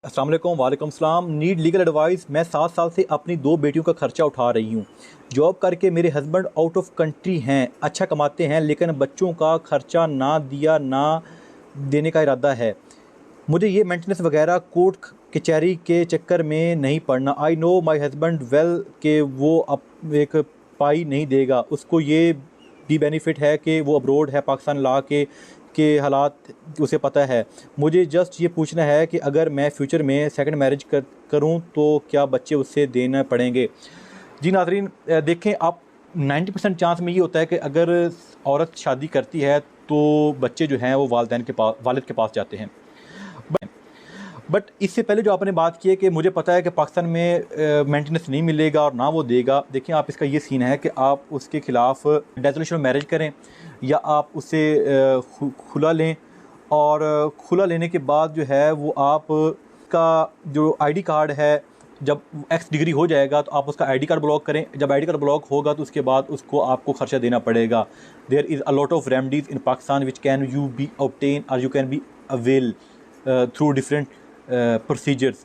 अस्सलाम वालेकुम। वालेकुम सलाम। Need legal advice. मैं 7 साल से अपनी 2 बेटियों का खर्चा उठा रही हूँ। जॉब करके मेरे हस्बैंड आउट ऑफ कंट्री हैं, अच्छा कमाते हैं, लेकिन बच्चों का खर्चा ना देने का इरादा है। मुझे ये मेंटेनेंस वगैरह कोर्ट कचहरी के चक्कर में नहीं पड़ना। I know my husband well कि वो अब एक पाई नहीं देगा। उसको ये भी बेनिफिट है कि वो अब्रोड है, पाकिस्तान ला के हालात उसे पता है। मुझे जस्ट ये पूछना है कि अगर मैं फ्यूचर में सेकंड मैरिज करूं तो क्या बच्चे उससे देना पड़ेंगे। जी नाज़रीन, देखें आप 90% चांस में ये होता है कि अगर औरत शादी करती है तो बच्चे जो हैं वो वालिद के पास जाते हैं। बट इससे पहले जो आपने बात की है कि मुझे पता है कि पाकिस्तान में मेंटेनेंस नहीं मिलेगा और ना वो देगा। देखिए, आप इसका ये सीन है कि आप उसके ख़िलाफ़ डिसोल्यूशन मैरिज करें या आप उससे खुला लें, और खुला लेने के बाद जो है वो आप का जो आईडी कार्ड है, जब एक्स डिग्री हो जाएगा तो आप उसका आईडी कार्ड ब्लॉक करें। जब आईडी कार्ड ब्लॉक होगा तो उसके बाद उसको आपको खर्चा देना पड़ेगा। There is a lot of remedies in Pakistan which can you be obtain or you can be avail through different procedures.